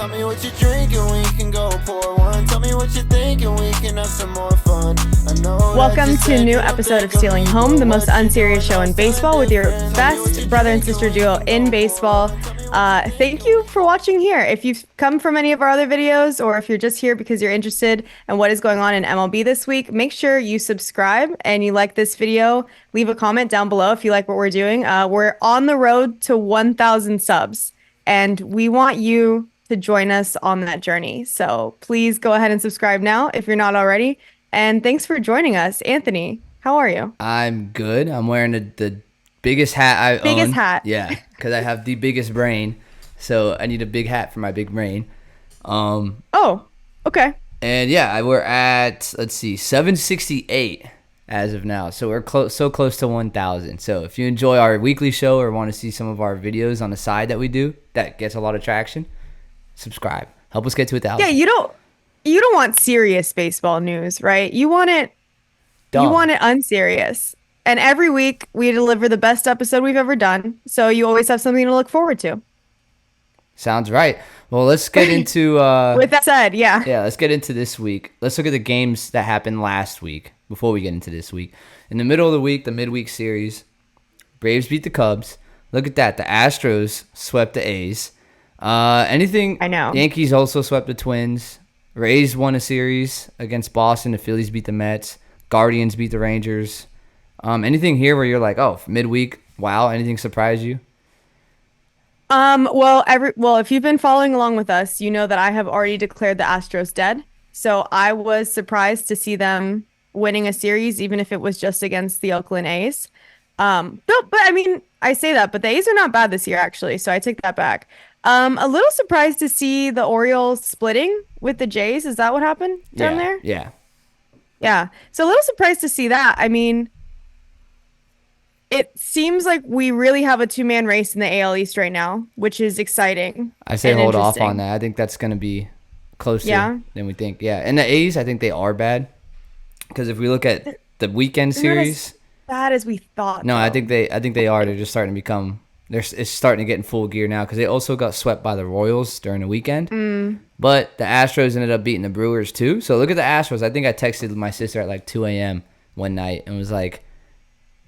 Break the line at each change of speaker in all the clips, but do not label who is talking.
Tell me what you're drinking, we can go pour one. Tell me what you're thinking, we can have some more fun.
Welcome to a new episode of Stealing Home, the most unserious show in baseball with your best brother and sister duo in baseball. Thank you for watching here. If you've come from any of our other videos or if you're just here because you're interested in what is going on in MLB this week, make sure you subscribe and you like this video. Leave a comment down below if you like what we're doing. We're on the road to 1,000 subs and we want you to join us on that journey. So please go ahead and subscribe now if you're not already. And thanks for joining us. Anthony, how are you?
I'm good. I'm wearing the biggest hat I own.
Biggest hat.
Yeah, because I have the biggest brain. So I need a big hat for my big brain.
Oh, okay.
And yeah, we're at, let's see, 768 as of now. So we're so close to 1,000. So if you enjoy our weekly show or want to see some of our videos on the side that we do, that gets a lot of traction, subscribe. Help us get to 1,000.
Yeah, you don't want serious baseball news, right? You want it
Dumb.
You want it unserious. And every week we deliver the best episode we've ever done. So you always have something to look forward to.
Sounds right. Well, let's get into
with that said, yeah.
Yeah, let's get into this week. Let's look at the games that happened last week before we get into this week. In the middle of the week, the midweek series, Braves beat the Cubs. Look at that. The Astros swept the A's. Anything
I know.
Yankees also swept the Twins. Rays won a series against Boston. The Phillies beat the Mets. Guardians beat the Rangers. Anything here where you're like, oh, midweek, wow, anything surprise you?
Well, if you've been following along with us, you know that I have already declared the Astros dead. So I was surprised to see them winning a series, even if it was just against the Oakland A's. But I mean, I say that, but the A's are not bad this year, actually. So I take that back. A little surprised to see the Orioles splitting with the Jays. Is that what happened down there?
Yeah.
Yeah. So a little surprised to see that. I mean, it seems like we really have a two-man race in the AL East right now, which is exciting.
I say hold off on that. I think that's going to be closer than we think. Yeah. And the A's, I think they are bad. Because if we look at the weekend series.
Not as bad as we thought.
No,
though.
I think they are. They're just starting to become. It's starting to get in full gear now because they also got swept by the Royals during the weekend. But the Astros ended up beating the Brewers too. So look at the Astros. I think I texted my sister at like 2 a.m. one night and was like,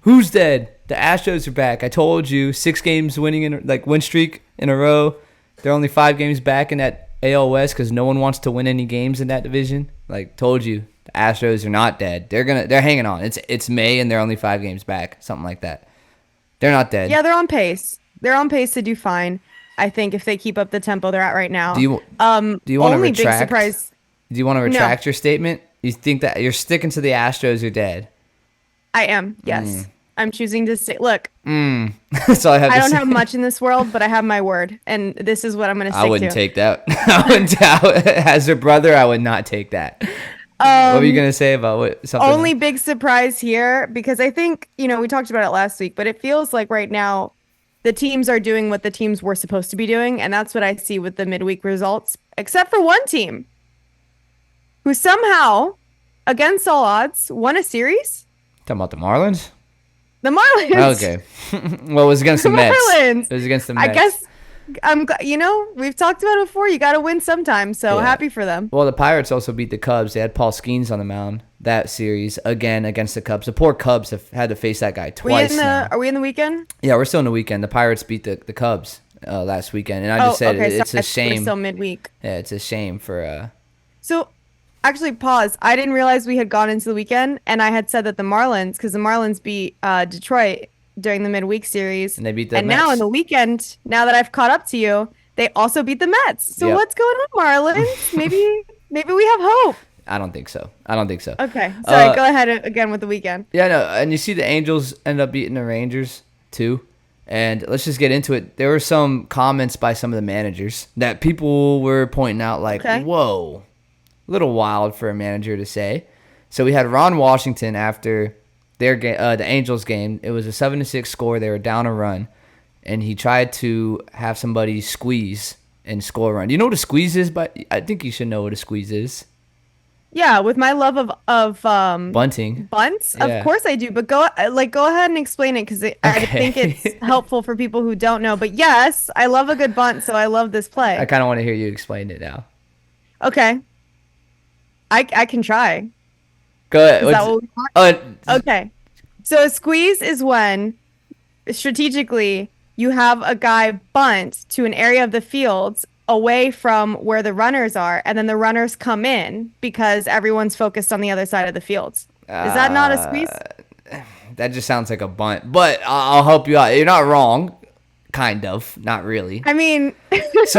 "Who's dead? The Astros are back. I told you, 6 games win streak in a row. They're only 5 games back in that AL West because no one wants to win any games in that division. Like told you, the Astros are not dead. They're hanging on. It's May and they're only 5 games back, something like that. They're not dead.
Yeah, they're on pace. They're on pace to do fine. I think if they keep up the tempo they're at right now.
Do you want to retract?
Big surprise.
Do you want to retract your statement? You think that you're sticking to the Astros are dead?
I am. Yes. I'm choosing to say, look.
That's all I have to say.
I don't have much in this world, but I have my word, and this is what I'm going to stick to.
I wouldn't take that. As a brother, I would not take that. What were you going to say about something?
Only big surprise here, because I think, we talked about it last week, but it feels like right now the teams are doing what the teams were supposed to be doing, and that's what I see with the midweek results, except for one team who somehow, against all odds, won a series.
Talking about the Marlins?
The Marlins.
Okay. Well, it was against the Mets.
Marlins.
It was against the Mets.
I guess, we've talked about it before. You got to win sometime, so happy for them.
Well, the Pirates also beat the Cubs. They had Paul Skenes on the mound that series again against the Cubs. The poor Cubs have had to face that guy twice now.
Are we in the weekend?
Yeah, we're still in the weekend. The Pirates beat the Cubs last weekend, and I just said it's a shame.
We're still midweek.
Yeah, it's a shame for.
So, actually, pause. I didn't realize we had gone into the weekend, and I had said that the Marlins beat Detroit during the midweek series,
and they beat the
Mets.
Now
in the weekend, now that I've caught up to you, they also beat the Mets. So what's going on, Marlins? Maybe we have hope.
I don't think so.
Okay. Sorry, go ahead again with the weekend.
Yeah, no, and you see the Angels end up beating the Rangers too. And let's just get into it. There were some comments by some of the managers that people were pointing out like, whoa, a little wild for a manager to say. So we had Ron Washington after their game, the Angels game. It was a 7-6 score. They were down a run. And he tried to have somebody squeeze and score a run. Do you know what a squeeze is? But I think you should know what a squeeze is.
Yeah, with my love of
Bunting.
bunts, of
Yeah.
course I do. But go ahead and explain it because I think it's
Okay.
helpful for people who don't know. But yes, I love a good bunt, so I love this
I
play.
kind of want to hear you explain it now.
Okay, I can try.
Go ahead.
Is that
What's
what we want?
oh
Okay. So a squeeze is when strategically you have a guy bunt to an area of the fields away from where the runners are, and then the runners come in because everyone's focused on the other side of the fields. Is that not a squeeze?
that just sounds like a bunt, but I'll help you out. You're not wrong, kind of, not really.
I mean,
There's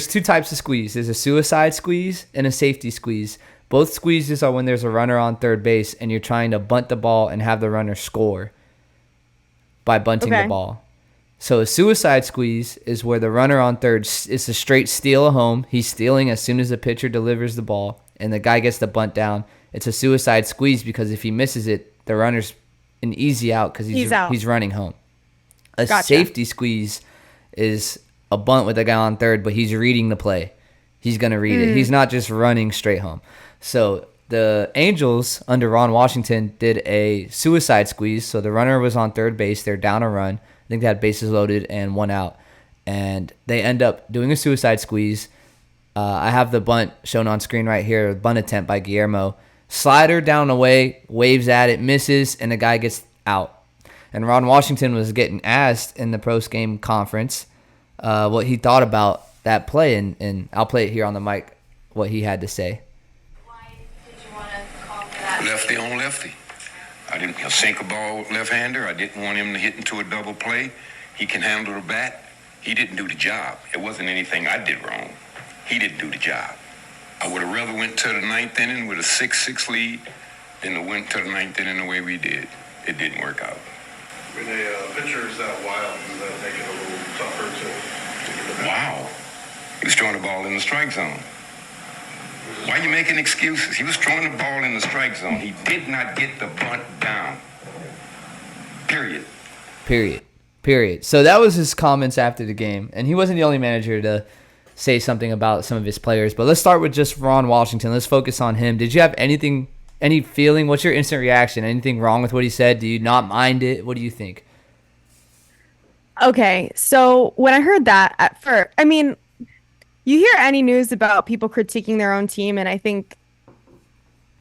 two types of squeeze. There's a suicide squeeze and a safety squeeze. Both squeezes are when there's a runner on third base and you're trying to bunt the ball and have the runner score by bunting the
okay.
ball. So a suicide squeeze is where the runner on third is a straight steal of home. He's stealing as soon as the pitcher delivers the ball, and the guy gets the bunt down. It's a suicide squeeze because if he misses it, the runner's an easy out because
He's out.
he's running home. A
Gotcha.
safety squeeze is a bunt with a guy on third, but he's reading the play. He's going to read it. He's not just running straight home. So the Angels under Ron Washington did a suicide squeeze. So the runner was on third base. They're down a run. I think they had bases loaded and one out. And they end up doing a suicide squeeze. I have the bunt shown on screen right here. Bunt attempt by Guillermo. Slider down away, waves at it, misses, and the guy gets out. And Ron Washington was getting asked in the post-game conference what he thought about that play. And I'll play it here on the mic, what he had to say.
Why did you want to call for that?
Lefty on lefty. He'll sink a ball left-hander. I didn't want him to hit into a double play. He can handle the bat. He didn't do the job. It wasn't anything I did wrong. He didn't do the job. I would have rather went to the ninth inning with a 6-6 lead than to went to the ninth inning the way we did. It didn't work out.
When a pitcher is that wild, does that make it a little tougher to get the bat?
Wow. He was throwing the ball in the strike zone. Why are you making excuses? He was throwing the ball in the strike zone. He did not get the bunt down. Period.
Period. So that was his comments after the game. And he wasn't the only manager to say something about some of his players. But let's start with just Ron Washington. Let's focus on him. Did you have any feeling? What's your instant reaction? Anything wrong with what he said? Do you not mind it? What do you think?
Okay, so when I heard that at first, I mean, you hear any news about people critiquing their own team, and I think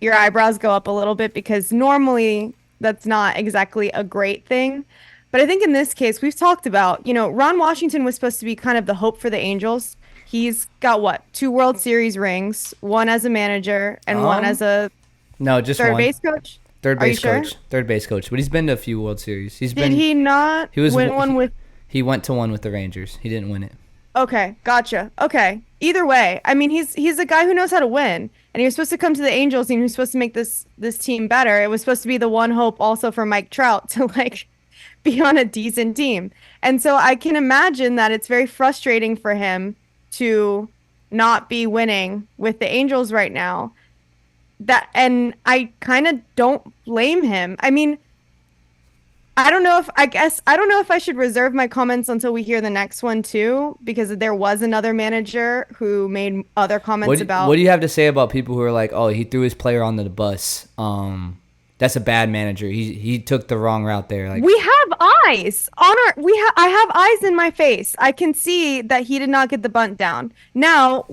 your eyebrows go up a little bit because normally that's not exactly a great thing. But I think in this case, we've talked about, Ron Washington was supposed to be kind of the hope for the Angels. He's got what? 2 World Series rings, one as a manager and one as a
No, just
third
one.
base coach.
Third
Are you
base
sure?
coach. Third base coach. But he's been to a few World Series.
Did he not
He was
win one with?
He went to one with the Rangers. He didn't win it.
Okay, gotcha. Okay. Either way, I mean, he's a guy who knows how to win, and he was supposed to come to the Angels, and he was supposed to make this team better. It was supposed to be the one hope also for Mike Trout to be on a decent team. And so I can imagine that it's very frustrating for him to not be winning with the Angels right now. And I kind of don't blame him. I mean, I don't know if I should reserve my comments until we hear the next one too, because there was another manager who made other comments about.
What do you have to say about people who are like, oh, he threw his player onto the bus? That's a bad manager. He took the wrong route there. Like,
We have eyes on our. I have eyes in my face. I can see that he did not get the bunt down. Now,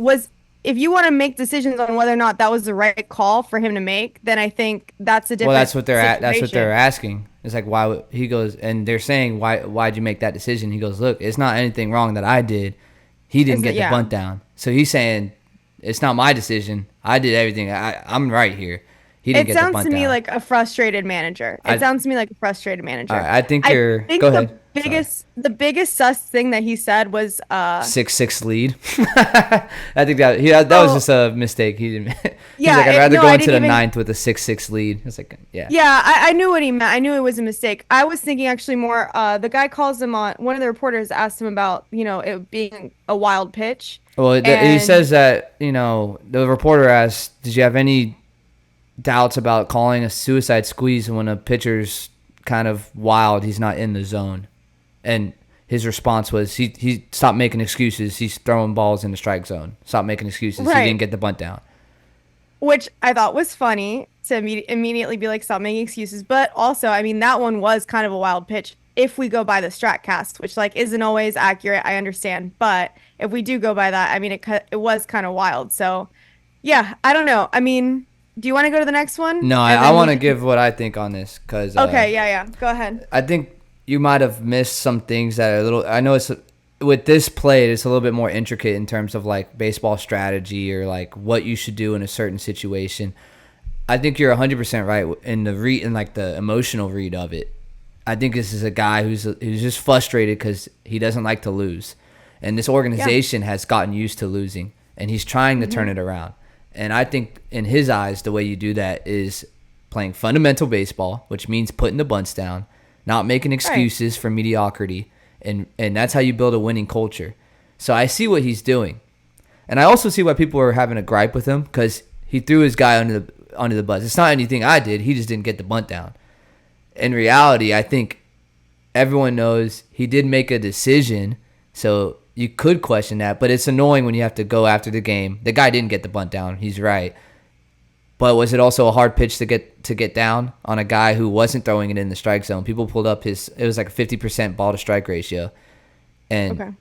if you want to make decisions on whether or not that was the right call for him to make, then I think that's a different.
well, that's what they're that's what they're
situation.
asking. It's like, he goes, and they're saying, why'd you make that decision? He goes, look, it's not anything wrong that I did. He didn't get the
Yeah.
bunt down. So he's saying it's not my decision. I did everything. I'm right here. He didn't
It
get the
sounds
bunt
to me
down.
like a frustrated manager. It sounds to me like a frustrated manager.
All right, I think you're.
think
Go
the
ahead.
the biggest sus thing that he said was
6-6 lead. I think that was just a mistake. He didn't. He's
Yeah,
like, I'd rather
no,
go
I
into
didn't
the
even-
ninth with a 6-6 lead. It's like, yeah.
Yeah, I knew what he meant. I knew it was a mistake. I was thinking actually more, the guy calls him on, one of the reporters asked him about, it being a wild pitch.
Well, he
And-
says that, the reporter asked, did you have any doubts about calling a suicide squeeze when a pitcher's kind of wild, he's not in the zone? And his response was, he stopped making excuses. He's throwing balls in the strike zone. Stop making excuses.
Right.
He didn't get the bunt down.
which I thought was funny to immediately be like, stop making excuses. But also, I mean, that one was kind of a wild pitch if we go by the Stratcast, which like isn't always accurate. I understand, but if we do go by that, I mean, it was kind of wild. So yeah, I don't know. I mean, do you want to go to the next one?
No,
And
I
then we
want to
can-
give what I think on this because
Okay, yeah. Go ahead.
I think you might have missed some things that are a little. I know it's with this play, it's a little bit more intricate in terms of like baseball strategy or like what you should do in a certain situation. I think you're 100% right in the read and like the emotional read of it. I think this is a guy who's just frustrated because he doesn't like to lose, and this organization has gotten used to losing, and he's trying to turn it around. And I think in his eyes, the way you do that is playing fundamental baseball, which means putting the bunts down, not making excuses for mediocrity, and that's how you build a winning culture. So I see what he's doing, and I also see why people are having a gripe with him because he threw his guy under the bus. It's not anything I did. He just didn't get the bunt down. In reality, I think everyone knows he did make a decision, so you could question that, but it's annoying when you have to go after the game. The guy didn't get the bunt down. He's right. But was it also a hard pitch to get down on a guy who wasn't throwing it in the strike zone? People pulled up it was like a 50% ball to strike ratio. And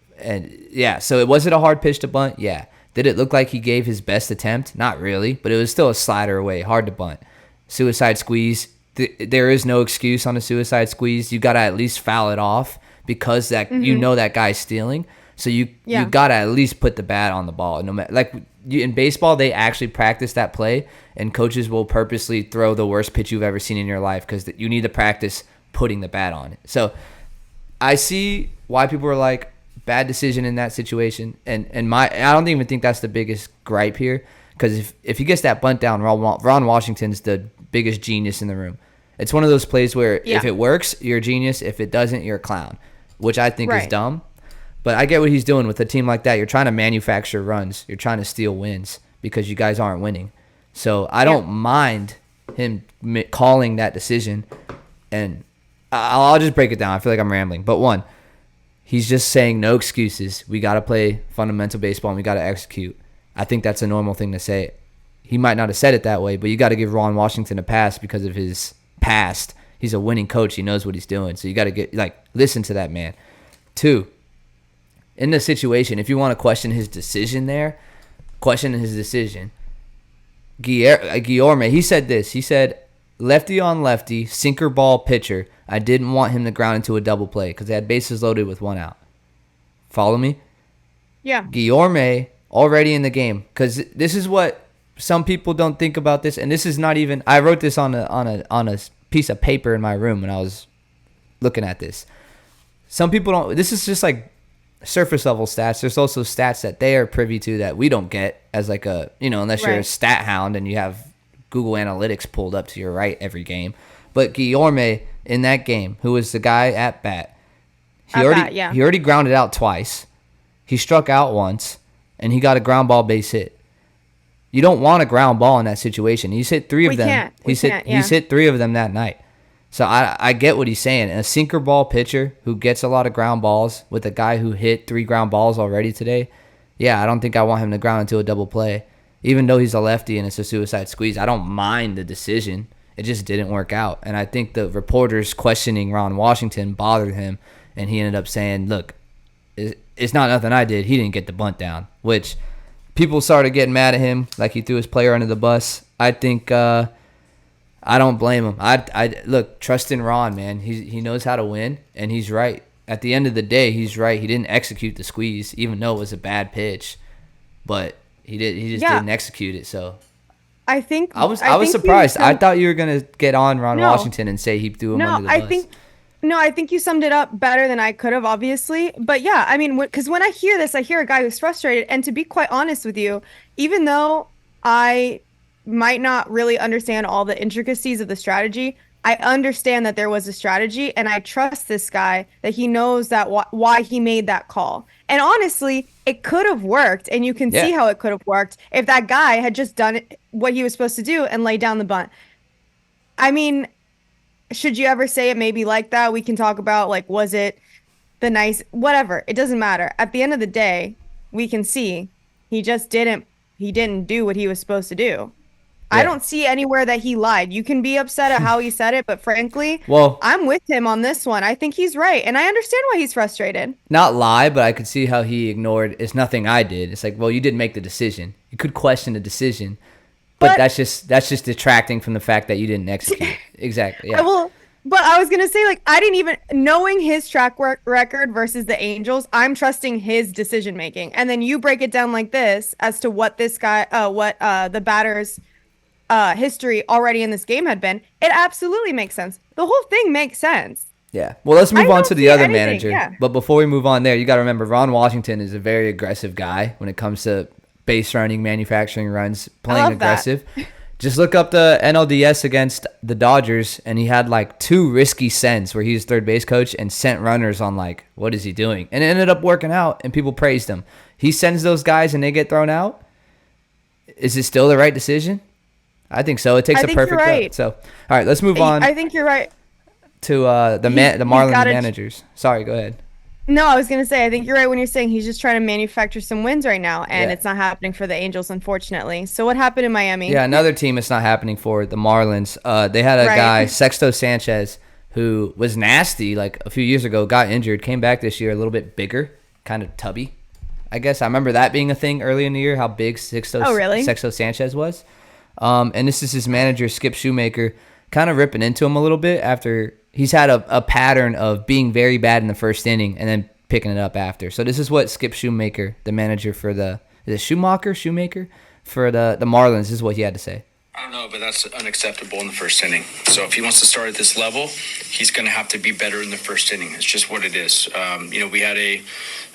yeah, so was it a hard pitch to bunt? Yeah. Did it look like he gave his best attempt? Not really, but it was still a slider away, hard to bunt. Suicide squeeze. There is no excuse on a suicide squeeze. You got to at least foul it off because you know that guy's stealing. So you got to at least put the bat on the ball. No matter in baseball, they actually practice that play, and coaches will purposely throw the worst pitch you've ever seen in your life because you need to practice putting the bat on it. So I see why people are like, bad decision in that situation, and I don't even think that's the biggest gripe here, because if he gets that bunt down, Ron Washington's the biggest genius in the room. It's one of those plays where if it works, you're a genius. If it doesn't, you're a clown, which I think is dumb. But I get what he's doing with a team like that. You're trying to manufacture runs. You're trying to steal wins because you guys aren't winning. So I don't mind him calling that decision, and I'll just break it down. I feel like I'm rambling, but one, he's just saying no excuses. We got to play fundamental baseball and we got to execute. I think that's a normal thing to say. He might not have said it that way, but you got to give Ron Washington a pass because of his past. He's a winning coach. He knows what he's doing. So you got to listen to that man. Two, in the situation, if you want to question his decision there, question his decision. Guillorme, he said this. He said, lefty on lefty, sinker ball pitcher. I didn't want him to ground into a double play because they had bases loaded with one out. Follow me?
Yeah.
Guillorme already in the game, because this is what some people don't think about this, and this is not even. I wrote this on a piece of paper in my room when I was looking at this. Some people don't. This is just like surface level stats. There's also stats that they are privy to that we don't get as like a unless you're a stat hound and you have Google Analytics pulled up to your right every game. But Guillorme in that game, who was the guy at bat, he already grounded out twice. He struck out once, and he got a ground ball base hit. You don't want a ground ball in that situation. He's hit three of them. He's hit three of them that night. So I get what he's saying. And a sinker ball pitcher who gets a lot of ground balls with a guy who hit 3 ground balls already today, yeah, I don't think I want him to ground into a double play. Even though he's a lefty and it's a suicide squeeze, I don't mind the decision. It just didn't work out. And I think the reporters questioning Ron Washington bothered him, and he ended up saying, look, it's not nothing I did. He didn't get the bunt down, which people started getting mad at him, like he threw his player under the bus. I think I don't blame him. I look, trust in Ron, man. He knows how to win, and he's right. At the end of the day, he's right. He didn't execute the squeeze, even though it was a bad pitch, but he just didn't execute it. So
I think
I was surprised. I thought you were gonna get on Ron Washington and say he threw him under the bus.
I think you summed it up better than I could have, obviously. But yeah, I mean, because when I hear this, I hear a guy who's frustrated. And to be quite honest with you, even though I might not really understand all the intricacies of the strategy, I understand that there was a strategy, and I trust this guy that he knows that why he made that call. And honestly, it could have worked, and you can see how it could have worked if that guy had just done what he was supposed to do and laid down the bunt. I mean, should you ever say it maybe like that? We can talk about, like, was it the nice, whatever. It doesn't matter. At the end of the day, we can see he just didn't do what he was supposed to do. I don't see anywhere that he lied. You can be upset at how he said it, but frankly,
Well,
I'm with him on this one. I think he's right, and I understand why he's frustrated.
not lie, but I could see how he ignored. It's nothing I did. It's like, well, you didn't make the decision. You could question the decision, but that's just detracting from the fact that you didn't execute. Exactly. Yeah.
But I was gonna say, like, I didn't even knowing his track record versus the Angels. I'm trusting his decision making, and then you break it down like this as to what this guy, the batter's history already in this game had been. It absolutely makes sense. The whole thing makes sense.
Yeah. Well, let's move on to the other
anything,
manager.
yeah.
But before we move on there, you got to remember Ron Washington is a very aggressive guy when it comes to base running, manufacturing runs, playing aggressive. Just look up the NLDS against the Dodgers, and he had like 2 risky sends where he was third base coach and sent runners on like, what is he doing? And it ended up working out, and people praised him. He sends those guys and they get thrown out. Is it still the right decision? I think so. It takes a perfect
right.
So, all right, let's move on.
I think you're right.
To the Marlins managers. Sorry, go ahead.
No, I was going to say, I think you're right when you're saying he's just trying to manufacture some wins right now, and it's not happening for the Angels, unfortunately. So what happened in Miami?
Yeah, another team it's not happening for, the Marlins. They had a guy, Sixto Sanchez, who was nasty like a few years ago, got injured, came back this year a little bit bigger, kind of tubby. I guess I remember that being a thing early in the year, how big Sixto Sanchez was. And this is his manager, Skip Schumaker, kind of ripping into him a little bit after he's had a pattern of being very bad in the first inning and then picking it up after. So this is what Skip Schumaker, the manager for Schumaker for the Marlins, this is what he had to say.
I don't know, but that's unacceptable in the first inning. So if he wants to start at this level, he's going to have to be better in the first inning. It's just what it is. We had a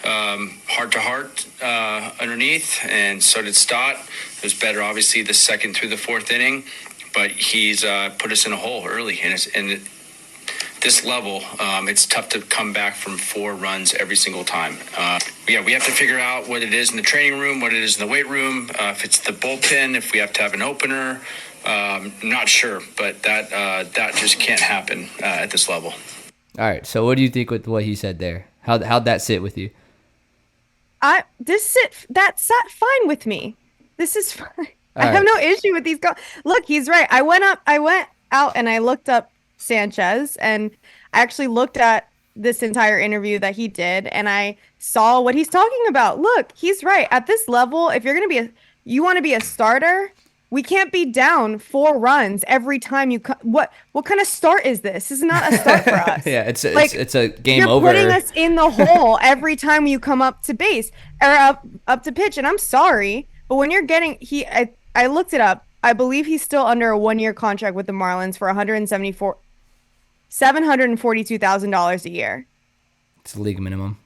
heart-to-heart underneath, and so did Stott. It was better, obviously, the second through the fourth inning, but he's put us in a hole early. And this level, it's tough to come back from 4 runs every single time. We have to figure out what it is in the training room, what it is in the weight room, if it's the bullpen, if we have to have an opener. Not sure, but that just can't happen at this level.
All right, so what do you think with what he said there? How'd that sit with you?
That sat fine with me. This is fine. I have no issue with these guys. Look, he's right. I went out and I looked up Sanchez, and I actually looked at this entire interview that he did, and I saw what he's talking about. Look, he's right. At this level, if you're going to you want to be a starter, we can't be down 4 runs every time you what kind of start is this? This is not a start for us.
Yeah, it's a game over.
You're putting us in the hole every time you come up to base or up to pitch, and I'm sorry, but when you're getting I looked it up. I believe he's still under a 1-year contract with the Marlins for $742,000 a year.
It's a league minimum.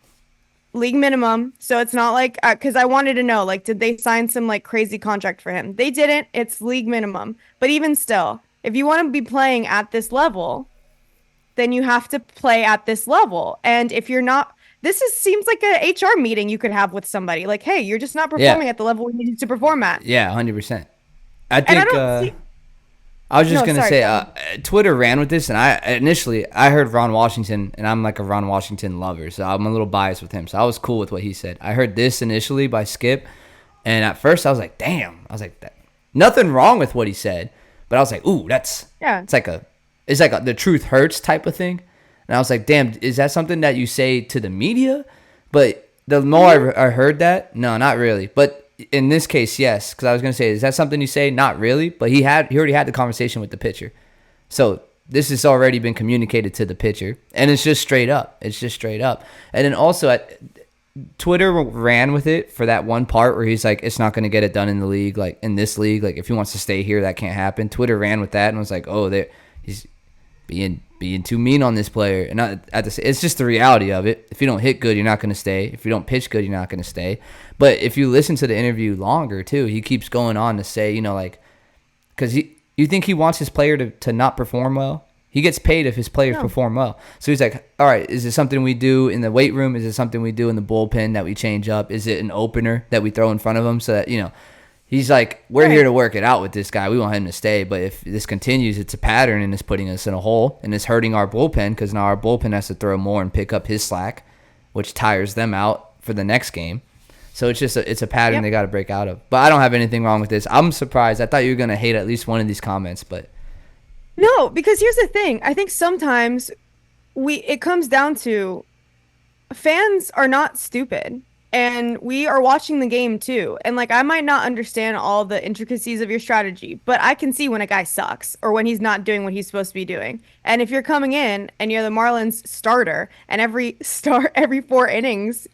League minimum. So it's not like, because I wanted to know, like, did they sign some like crazy contract for him? They didn't. It's league minimum. But even still, if you want to be playing at this level, then you have to play at this level. And if you're not, seems like a HR meeting you could have with somebody. Like, hey, you're just not performing at the level we need you to perform at.
Yeah, 100%. I think I was just going to say, Twitter ran with this, and I heard Ron Washington, and I'm like a Ron Washington lover, so I'm a little biased with him. So I was cool with what he said. I heard this initially by Skip, and at first I was like, damn. I was like, nothing wrong with what he said, but I was like, ooh, it's like the truth hurts type of thing. And I was like, damn, is that something that you say to the media? But the more I heard that, no, not really. But in this case, yes, because I was going to say, is that something you say? Not really, but he already had the conversation with the pitcher. So this has already been communicated to the pitcher, and it's just straight up. And then also Twitter ran with it for that one part where he's like, it's not going to get it done in the league, like in this league. Like if he wants to stay here, that can't happen. Twitter ran with that and was like, oh, he's being too mean on this player. And it's just the reality of it. If you don't hit good, you're not going to stay. If you don't pitch good, you're not going to stay. But if you listen to the interview longer too, he keeps going on to say, because you think he wants his player to not perform well? He gets paid if his players perform well. So he's like, all right, is it something we do in the weight room? Is it something we do in the bullpen that we change up? Is it an opener that we throw in front of him so that, he's like, we're here to work it out with this guy. We want him to stay. But if this continues, it's a pattern, and it's putting us in a hole, and it's hurting our bullpen because now our bullpen has to throw more and pick up his slack, which tires them out for the next game. So it's a pattern they got to break out of. But I don't have anything wrong with this. I'm surprised. I thought you were gonna hate at least one of these comments, but
No, because here's the thing. I think sometimes it comes down to fans are not stupid, and we are watching the game too. And like, I might not understand all the intricacies of your strategy, but I can see when a guy sucks or when he's not doing what he's supposed to be doing. And if you're coming in and you're the Marlins starter and every 4 innings,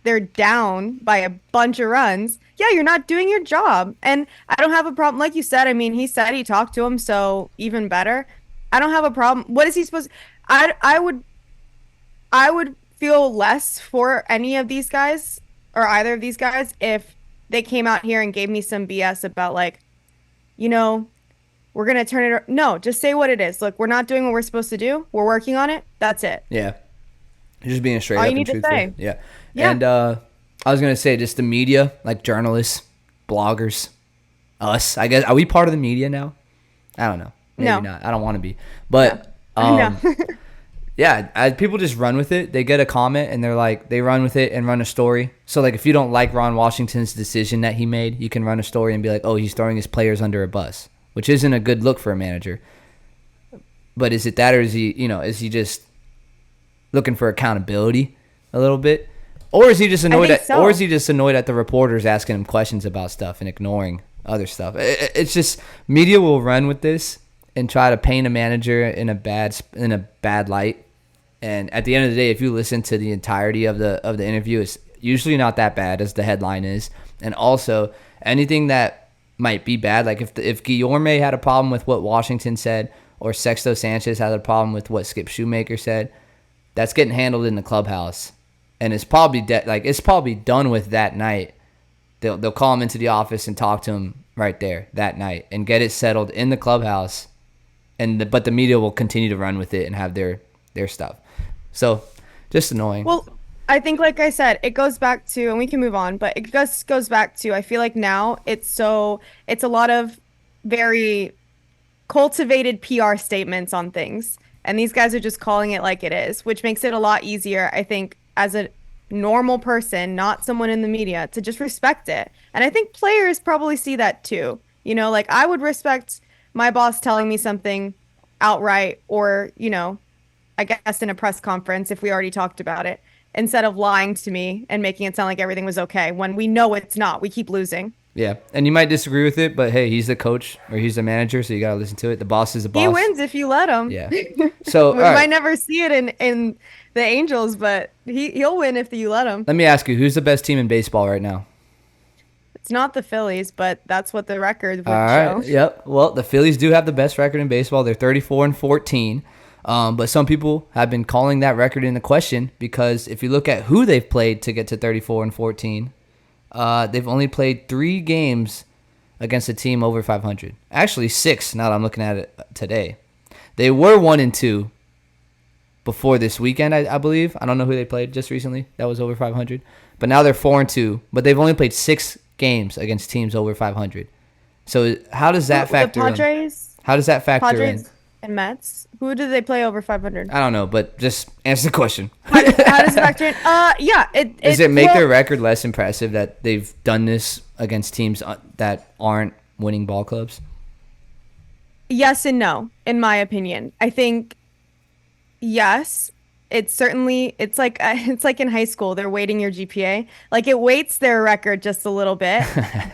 they're down by a bunch of runs, yeah, you're not doing your job. And I don't have a problem. Like you said, I mean, he said he talked to him, so even better. I don't have a problem. What is he supposed I would feel less for any of these guys or either of these guys if they came out here and gave me some BS about like, we're going to turn it. No, just say what it is. Look, we're not doing what we're supposed to do. We're working on it. That's it.
yeah, just being straight
All
up
you
and
need to
truthful.
say.
Yeah.
Yeah.
And I was gonna say just the media, like journalists, bloggers, us. I guess, are we part of the media now? I don't know. Maybe
No.
not. I don't want to be. But
No.
yeah, people just run with it. They get a comment and they run with it and run a story. So like if you don't like Ron Washington's decision that he made, you can run a story and be like, oh, he's throwing his players under a bus, which isn't a good look for a manager. But is it that, or is he just looking for accountability a little bit? Or is he just annoyed at the reporters asking him questions about stuff and ignoring other stuff? It's just media will run with this and try to paint a manager in a bad light. And at the end of the day, if you listen to the entirety of the interview, it's usually not that bad as the headline is. And also anything that might be bad, like if Guillorme had a problem with what Washington said, or Sexto Sanchez had a problem with what Skip Schumaker said, that's getting handled in the clubhouse. And it's probably it's probably done with that night. They'll call him into the office and talk to him right there that night and get it settled in the clubhouse. But the media will continue to run with it and have their stuff. So just annoying.
Well, I think, like I said, it goes back to, and we can move on, but it just goes back to, I feel like now it's a lot of very cultivated PR statements on things. And these guys are just calling it like it is, which makes it a lot easier, I think, as a normal person, not someone in the media, to just respect it. And I think players probably see that too. Like I would respect my boss telling me something outright, or, I guess in a press conference if we already talked about it, instead of lying to me and making it sound like everything was okay when we know it's not. We keep losing.
Yeah, and you might disagree with it, but hey, he's the coach or he's the manager, so you got to listen to it. The boss is the boss.
He wins if you let him.
Yeah. So
we might never see it in the Angels, but he'll win if you let him.
Let me ask you, who's the best team in baseball right now?
It's not the Phillies, but that's what the record would
All right.
show.
Yep. Well, the Phillies do have the best record in baseball. They're 34-14. But some people have been calling that record into question because if you look at who they've played to get to 34-14, they've only played 3 games against a team over 500. Actually, 6 now that I'm looking at it today. They were 1-2 before this weekend, I believe. I don't know who they played just recently that was over 500. But now they're 4-2, but they've only played 6 games against teams over 500. So how does that factor
the Padres,
in? How does that factor
Padres
in?
and Mets. Who do they play over 500?
I don't know, but just answer the question.
How does it factor in? Yeah.
Does it make their record less impressive that they've done this against teams that aren't winning ball clubs?
Yes and no, in my opinion. I think yes. It's like in high school, they're weighting your GPA. Like it weights their record just a little bit,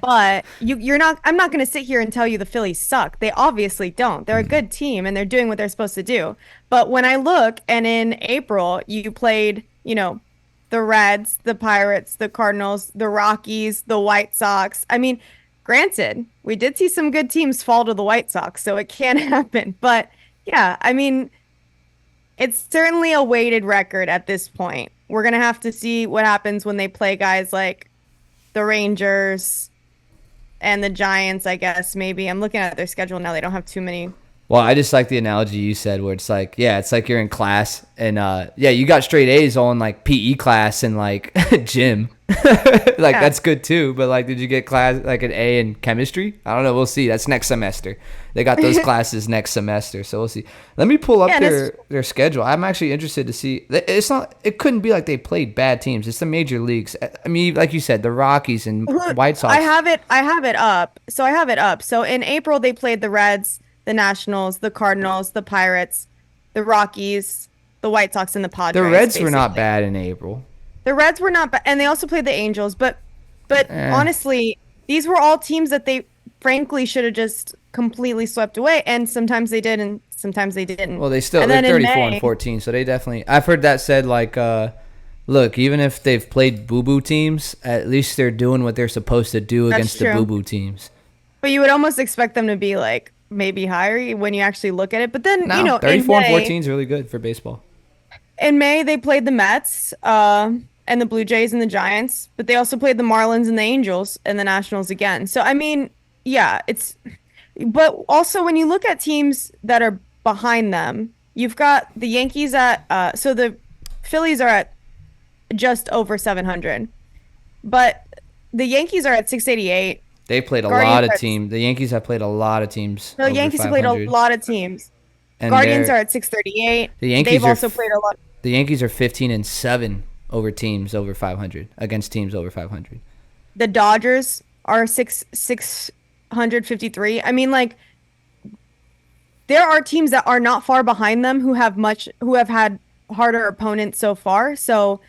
but I'm not going to sit here and tell you the Phillies suck. They obviously don't. They're a good team and they're doing what they're supposed to do. But when I look, and in April, you played, the Reds, the Pirates, the Cardinals, the Rockies, the White Sox. I mean, granted, we did see some good teams fall to the White Sox, so it can happen. But yeah, I mean, it's certainly a weighted record at this point. We're going to have to see what happens when they play guys like the Rangers and the Giants, I guess, maybe. I'm looking at their schedule now. They don't have too many
Well, I just like the analogy you said where it's like, yeah, it's like you're in class and yeah, you got straight A's on like PE class and like gym. Like that's good too, but like did you get class like an A in chemistry? I don't know, we'll see. That's next semester. They got those classes next semester, so we'll see. Let me pull up their schedule. I'm actually interested to see. It couldn't be like they played bad teams. It's the major leagues. I mean, like you said, the Rockies and White Sox.
I have it up. So in April they played the Reds, the Nationals, the Cardinals, the Pirates, the Rockies, the White Sox, and the Padres.
The Reds were not bad in April.
The Reds were not bad, and they also played the Angels. But honestly, these were all teams that they frankly should have just completely swept away. And sometimes they did, and sometimes they didn't.
Well, they're 34-14, so they definitely. I've heard that said like, look, even if they've played boo-boo teams, at least they're doing what they're supposed to do against the boo-boo teams.
But you would almost expect them to be like maybe higher when you actually look at it. But then,
34-14 is really good for baseball.
In May, they played the Mets and the Blue Jays and the Giants, but they also played the Marlins and the Angels and the Nationals again. So, I mean, yeah, but also when you look at teams that are behind them, you've got the Yankees so the Phillies are at just over 700, but the Yankees are at 688.
They played a lot of teams. The Yankees have played a lot of teams.
The Yankees have played a lot of teams.
And
Guardians are at 638. They've also played a lot.
The Yankees are 15-7 over teams over 500 against teams over 500.
The Dodgers are 653. I mean, like, there are teams that are not far behind them who have had harder opponents so far. So,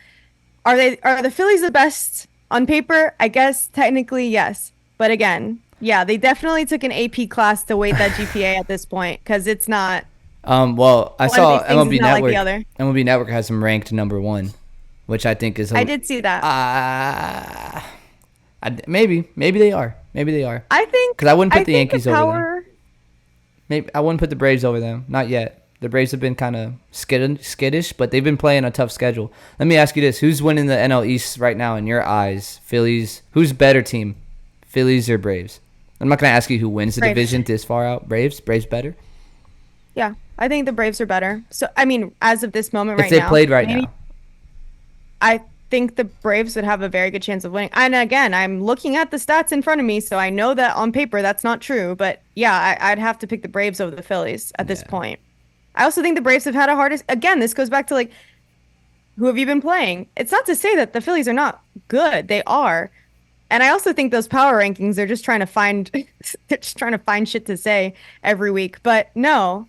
are the Phillies the best on paper? I guess technically yes, but again, yeah, they definitely took an AP class to weight that GPA at this point because it's not.
Well, I saw MLB Network.
Like
MLB Network has them ranked number 1, which I think is.
I did see that.
Maybe they are.
I think
because I wouldn't put the Yankees over them. Maybe I wouldn't put the Braves over them. Not yet. The Braves have been kind of skittish, but they've been playing a tough schedule. Let me ask you this: who's winning the NL East right now in your eyes? Phillies. Who's better team? Phillies or Braves? I'm not gonna ask you who wins the division this far out. Braves better.
Yeah, I think the Braves are better. So, I mean, as of this moment right now.
If they played right now.
I think the Braves would have a very good chance of winning. And again, I'm looking at the stats in front of me, so I know that on paper that's not true. But yeah, I'd have to pick the Braves over the Phillies at this point. I also think the Braves have had a hardest. Again, this goes back to like, who have you been playing? It's not to say that the Phillies are not good. They are. And I also think those power rankings are just trying to find shit to say every week. But no.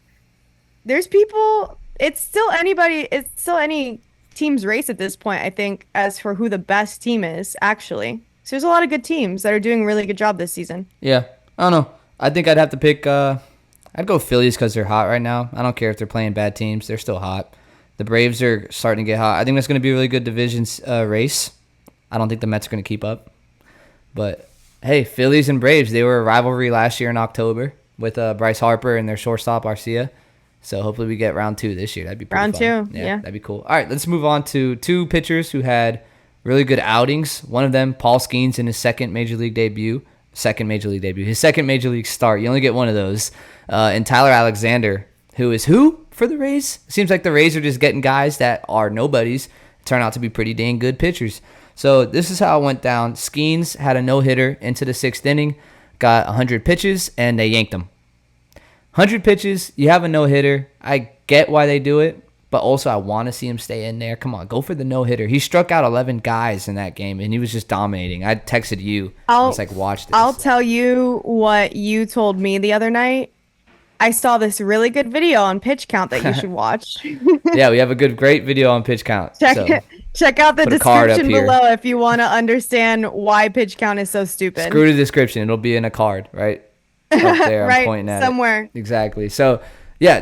There's people, it's still any team's race at this point, I think, as for who the best team is, actually. So there's a lot of good teams that are doing a really good job this season.
Yeah. I don't know. I think I'd have to pick, I'd go Phillies because they're hot right now. I don't care if they're playing bad teams. They're still hot. The Braves are starting to get hot. I think that's going to be a really good division race. I don't think the Mets are going to keep up. But, hey, Phillies and Braves, they were a rivalry last year in October with Bryce Harper and their shortstop, Arcia. So hopefully we get round 2 this year. That'd be pretty fun.
Round 2, yeah.
That'd be cool. All right, let's move on to 2 pitchers who had really good outings. One of them, Paul Skenes, in his second major league debut. His second major league start. You only get one of those. And Tyler Alexander, who is who for the Rays? Seems like the Rays are just getting guys that are nobodies, turn out to be pretty dang good pitchers. So this is how it went down. Skenes had a no-hitter into the 6th inning, got 100 pitches, and they yanked him. 100 pitches, you have a no-hitter. I get why they do it, but also I want to see him stay in there. Come on, go for the no-hitter. He struck out 11 guys in that game, and he was just dominating. I texted you. I was like, watch this.
I'll tell you what you told me the other night. I saw this really good video on pitch count that you should watch.
Yeah, we have a great video on pitch count.
Check out the description below if you want to understand why pitch count is so stupid.
Screw the description. It'll be in a card, right? Up there,
right,
I'm pointing at
somewhere.
Exactly. So, yeah,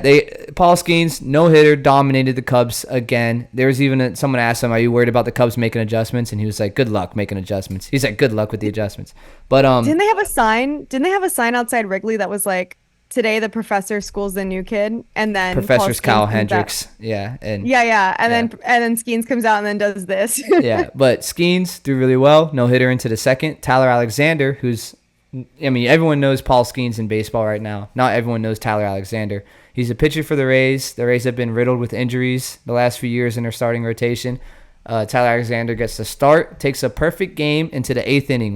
Paul Skenes, no-hitter, dominated the Cubs again. There was even someone asked him, are you worried about the Cubs making adjustments? And he was like, good luck making adjustments. He's like, good luck with the adjustments. But
Didn't they have a sign outside Wrigley that was like, today the professor schools the new kid, and then
Professor's Kyle Hendricks. Yeah. And
then Skenes comes out and then does this.
Yeah, but Skenes threw really well. No-hitter into the 2nd. Tyler Alexander, who's I mean, everyone knows Paul Skenes in baseball right now. Not everyone knows Tyler Alexander. He's a pitcher for the Rays. The Rays have been riddled with injuries the last few years in their starting rotation. Tyler Alexander gets the start, takes a perfect game into the 8th inning.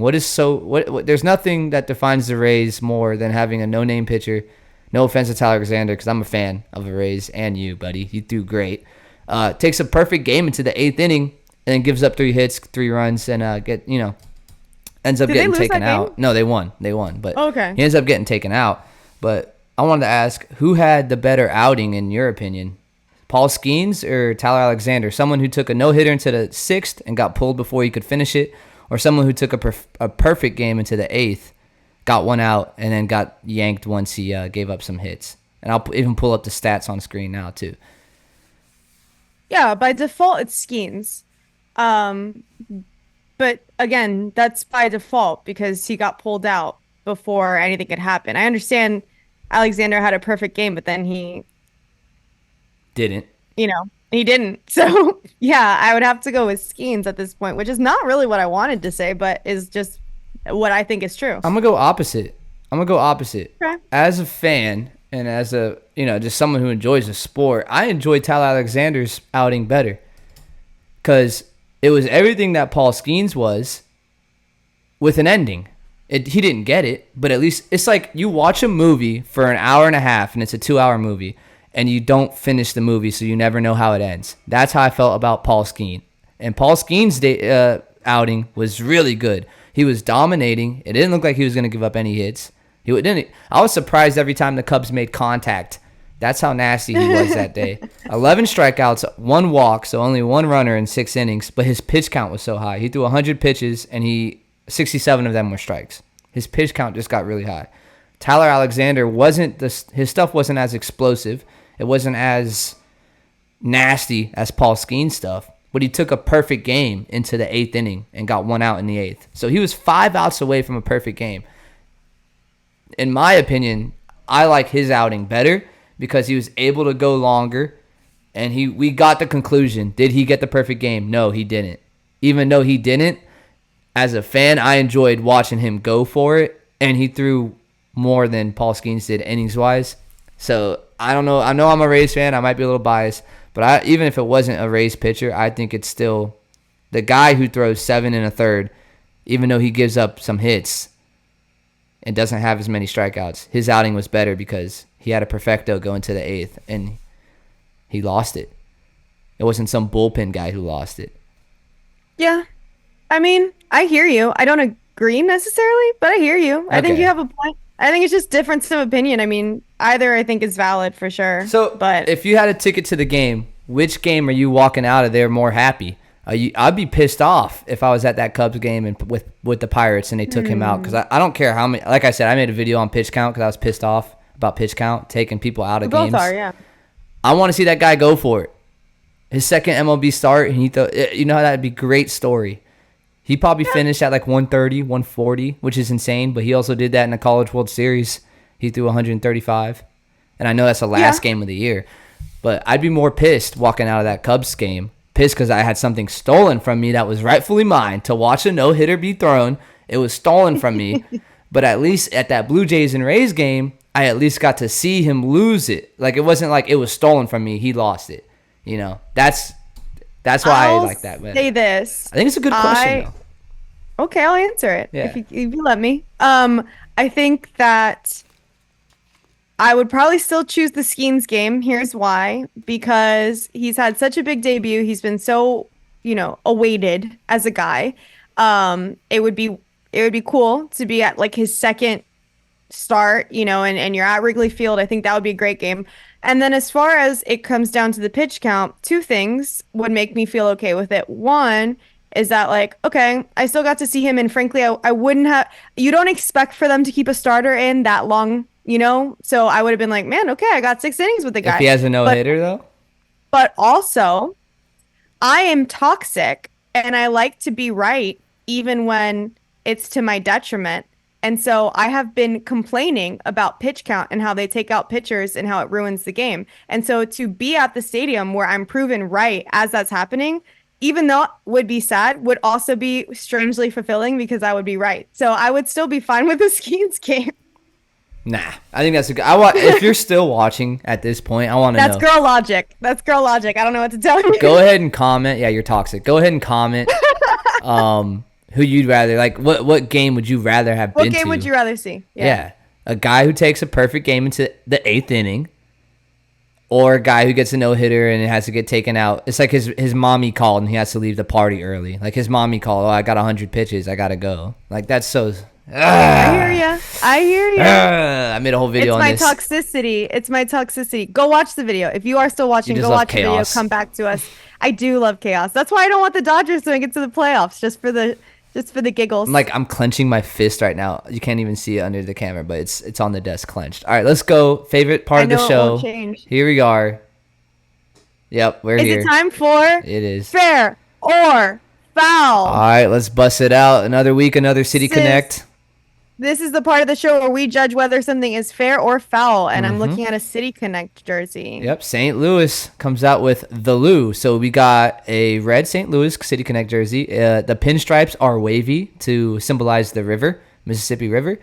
There's nothing that defines the Rays more than having a no-name pitcher. No offense to Tyler Alexander, because I'm a fan of the Rays and you, buddy. You do great. Takes a perfect game into the 8th inning and then gives up 3 hits, 3 runs, and ends up getting taken out. No, they won. But
Okay.
he ends up getting taken out. But I wanted to ask, who had the better outing in your opinion? Paul Skenes or Tyler Alexander? Someone who took a no-hitter into the 6th and got pulled before he could finish it, or someone who took a perfect game into the 8th, got 1 out, and then got yanked once he gave up some hits? And I'll even pull up the stats on screen now too.
Yeah, by default, it's Skenes. But again, that's by default because he got pulled out before anything could happen. I understand Alexander had a perfect game, but then he
Didn't.
he didn't. So yeah, I would have to go with Skenes at this point, which is not really what I wanted to say, but is just what I think is true.
I'm gonna go opposite.
Okay.
As a fan and as a just someone who enjoys the sport, I enjoyed Tyler Alexander's outing better because it was everything that Paul Skenes was with an ending. He didn't get it, but at least it's like you watch a movie for an hour and a half and it's a 2-hour movie and you don't finish the movie, so you never know how it ends. That's how I felt about Paul Skenes. And Paul Skenes' outing was really good. He was dominating. It didn't look like he was going to give up any hits. I was surprised every time the Cubs made contact. That's how nasty he was that day. 11 strikeouts, 1 walk, so only 1 runner in 6 innings, but his pitch count was so high. He threw 100 pitches, and 67 of them were strikes. His pitch count just got really high. Tyler Alexander his stuff wasn't as explosive. It wasn't as nasty as Paul Skenes' stuff, but he took a perfect game into the 8th inning and got 1 out in the 8th. So he was 5 outs away from a perfect game. In my opinion, I like his outing better because he was able to go longer, and we got the conclusion. Did he get the perfect game? No, he didn't. Even though he didn't, as a fan, I enjoyed watching him go for it, and he threw more than Paul Skenes did innings-wise. So I don't know. I know I'm a Rays fan. I might be a little biased, but even if it wasn't a Rays pitcher, I think it's still the guy who throws 7 1/3, even though he gives up some hits and doesn't have as many strikeouts. His outing was better because he had a perfecto go into the 8th, and he lost it. It wasn't some bullpen guy who lost it.
Yeah. I mean, I hear you. I don't agree necessarily, but I hear you. I think
Okay.
you have a point. I think it's just difference of opinion. I mean, either I think is valid for sure.
So,
but
if you had a ticket to the game, which game are you walking out of there more happy? I'd be pissed off if I was at that Cubs game and with the Pirates and they took him out, because I don't care how many. Like I said, I made a video on pitch count because I was pissed off about pitch count, taking people out of
both
games.
are, yeah.
I want to see that guy go for it. His second MLB start, and you know how that'd be a great story. He probably finished at like 130, 140, which is insane, but he also did that in the College World Series. He threw 135. And I know that's the last game of the year, but I'd be more pissed walking out of that Cubs game. Pissed because I had something stolen from me that was rightfully mine to watch a no-hitter be thrown. It was stolen from me. But at least at that Blue Jays and Rays game, I at least got to see him lose it. Like, it wasn't like it was stolen from me. He lost it. You know, that's why I like that. But
say this.
I think it's a good question, though.
Okay, I'll answer it
Yeah.
if you let me. I think that I would probably still choose the Skenes game. Here's why. Because he's had such a big debut. He's been so, awaited as a guy. It would be cool to be at like his second start, and you're at Wrigley Field. I think that would be a great game. And then as far as it comes down to the pitch count, 2 things would make me feel okay with it. One is that, like, okay, I still got to see him, and frankly, I wouldn't have. You don't expect for them to keep a starter in that long, So I would have been like, man, okay, I got 6 innings with the guy.
If he has a no-hitter, though?
But also, I am toxic, and I like to be right, even when it's to my detriment. And so I have been complaining about pitch count and how they take out pitchers and how it ruins the game. And so to be at the stadium where I'm proven right as that's happening, even though would be sad, would also be strangely fulfilling because I would be right. So I would still be fine with the Skenes game.
Nah, I think that's a good. If you're still watching at this point, I want to know.
That's girl logic. That's girl logic. I don't know what to tell you.
Go ahead and comment. Yeah, you're toxic. Go ahead and comment. Who you'd rather like? What game would you rather have been to?
What game would you rather see?
Yeah, a guy who takes a perfect game into the 8th inning, or a guy who gets a no hitter and it has to get taken out. It's like his mommy called and he has to leave the party early. Like his mommy called, oh, I got 100 pitches, I gotta go. Like that's so.
I hear you.
I made a whole video on this.
It's my toxicity. Go watch the video. If you are still watching, go watch the video. Come back to us. I do love chaos. That's why I don't want the Dodgers to make it to the playoffs, just for the giggles.
I'm clenching my fist right now. You can't even see it under the camera, but it's on the desk clenched. All right, let's go. Favorite part of the show.
It won't change.
Here we are. Yep, we're here.
Is it time for?
It is.
Fair or foul?
All right, let's bust it out. Another week, another City Connect.
This is the part of the show where we judge whether something is fair or foul, and I'm looking at a City Connect jersey.
Yep, St. Louis comes out with the Lou. So we got a red St. Louis City Connect jersey. The pinstripes are wavy to symbolize the river, Mississippi River.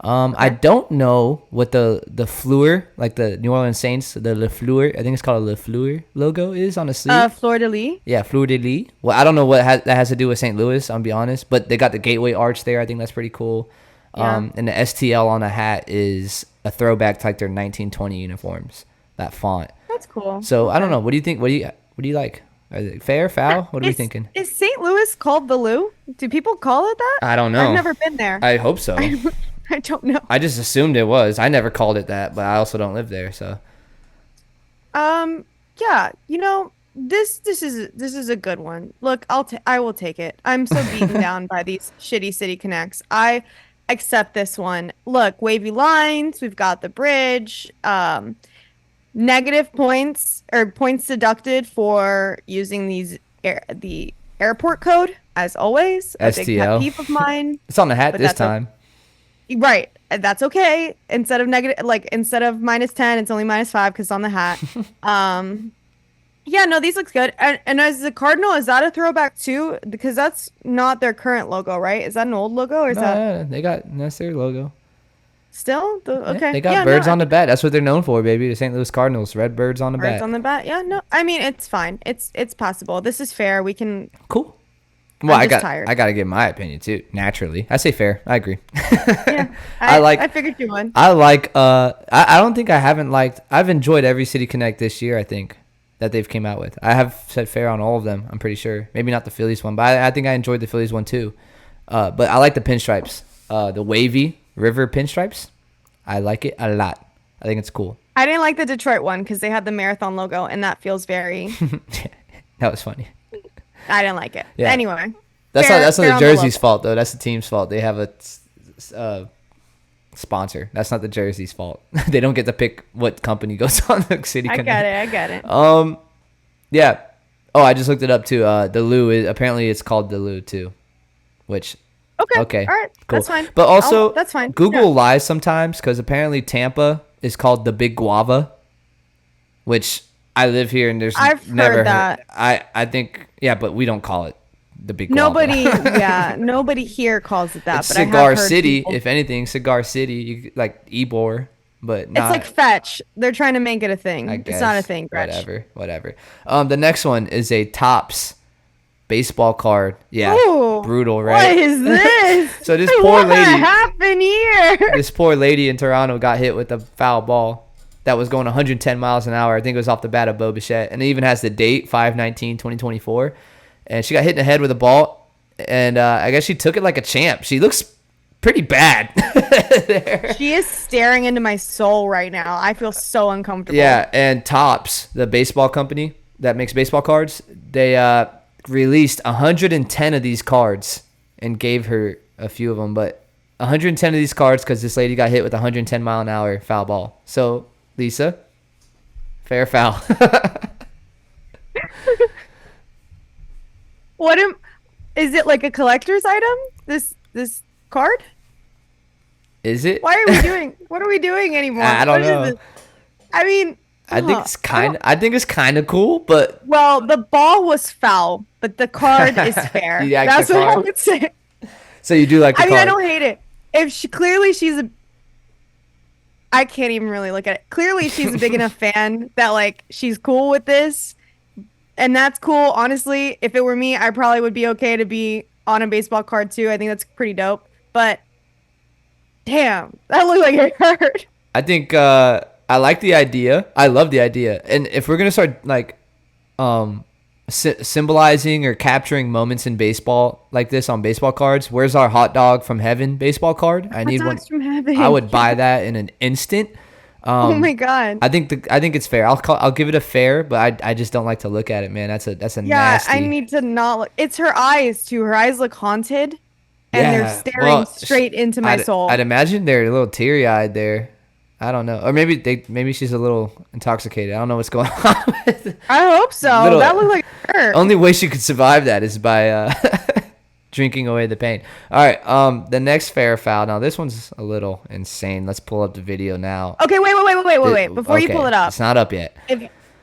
I don't know what the Fleur, like the New Orleans Saints, the Le Fleur, I think it's called a Le Fleur logo is on the sleeve.
Fleur de Lis.
Yeah, Fleur de Lis. Well, I don't know what that has to do with St. Louis, I'll be honest, but they got the Gateway Arch there. I think that's pretty cool.
Yeah.
And the STL on the hat is a throwback to like their 1920 uniforms. That font.
That's cool.
So I don't know. What do you think? What do you like? Is it fair, foul? What are we thinking?
Is St. Louis called the Lou? Do people call it that?
I don't know.
I've never been there.
I hope so.
I don't know.
I just assumed it was. I never called it that, but I also don't live there, so.
Yeah. This is a good one. Look, I will take it. I'm so beaten down by these shitty City Connects. I accept this one. Look, wavy lines. We've got the bridge. Negative points or points deducted for using the airport code as always. A big pet peeve of mine.
It's on the hat this time.
Right. That's okay. Instead of -10, it's only -5 because it's on the hat. Yeah, no, these looks good. And as the Cardinal, is that a throwback too? Because that's not their current logo, right? Is that an old logo or is
that's their logo.
Still? Okay.
They got birds on the bat. That's what they're known for, baby. The St. Louis Cardinals, red birds on the bat.
Birds on the bat. Yeah, no. I mean, it's fine. It's possible. This is fair. We can.
Cool. Well, I got to give my opinion too. Naturally, I say fair. I agree.
Yeah, I figured you would.
I like. I don't think I haven't liked. I've enjoyed every City Connect this year. I think that they've came out with. I have said fair on all of them. I'm pretty sure. Maybe not the Phillies one, but I think I enjoyed the Phillies one too. But I like the pinstripes. The wavy river pinstripes. I like it a lot. I think it's cool.
I didn't like the Detroit one because they had the marathon logo, and that feels very.
That was funny.
I didn't like it.
Yeah.
Anyway.
That's not the jersey's fault though. That's the team's fault. They have a sponsor. That's not the jersey's fault. They don't get to pick what company goes on the City Connect.
I get it.
Yeah. Oh, I just looked it up too. The Lou apparently it's called the Lou too, which. Okay.
All right.
Cool.
That's fine.
But also,
that's fine.
Google lies sometimes because apparently Tampa is called the Big Guava, which I live here and there's
I've
never
heard that.
I think but we don't call it the Big Guava.
Nobody here calls it that.
It's
but
Cigar
I have heard
City,
people.
if anything, Cigar City. You like Ebor, but
it's like Fetch. They're trying to make it a thing.
I guess,
it's not a thing, Gretch.
Whatever. The next one is a Topps baseball card. Yeah,
Ooh,
brutal, right?
What is this?
So this poor lady.
What happened here?
This poor lady in Toronto got hit with a foul ball that was going 110 miles an hour. I think it was off the bat of Bo Bichette, and it even has the date 5/19/2024. And she got hit in the head with a ball, and I guess she took it like a champ. She looks pretty bad.
She is staring into my soul right now. I feel so uncomfortable.
Yeah, and Topps, the baseball company that makes baseball cards, they released 110 of these cards and gave her a few of them, but 110 of these cards because this lady got hit with a 110-mile-an-hour foul ball. So, Lisa, fair foul.
Is it like a collector's item? This card?
Is it?
Why are we doing? What are we doing anymore?
I don't know.
I mean,
I think it's kind of cool, but
Well, the ball was foul, but the card is fair.
You like
That's
the
what I
card?
would say.
so you do like the
I mean,
card.
I don't hate it. If she's a, I can't even really look at it. Clearly, she's a big enough fan that like she's cool with this, and that's cool. Honestly, if it were me, I probably would be okay to be on a baseball card too. I think that's pretty dope. But damn, that looked like it hurt.
I think I like the idea. I love the idea. And if we're gonna start like symbolizing or capturing moments in baseball like this on baseball cards, where's our hot dog from heaven baseball card? I need one.
Dogs from heaven.
I would buy that in an instant.
Oh my god.
I think it's fair. I'll give it a fair, but I just don't like to look at it, man. That's a
Yeah,
nasty.
I need to not look. It's her eyes too. Her eyes look haunted, and they're
Yeah,
staring
well,
straight into my soul.
I'd imagine they're a little teary eyed there. I don't know, or maybe she's a little intoxicated. I don't know what's going on.
I hope so.
Little-
That looked like her.
Only way she could survive that is by drinking away the pain. All right, the next fair foul. Now this one's a little insane. Let's pull up the video now.
Okay, wait. Before you pull it up,
It's not up yet.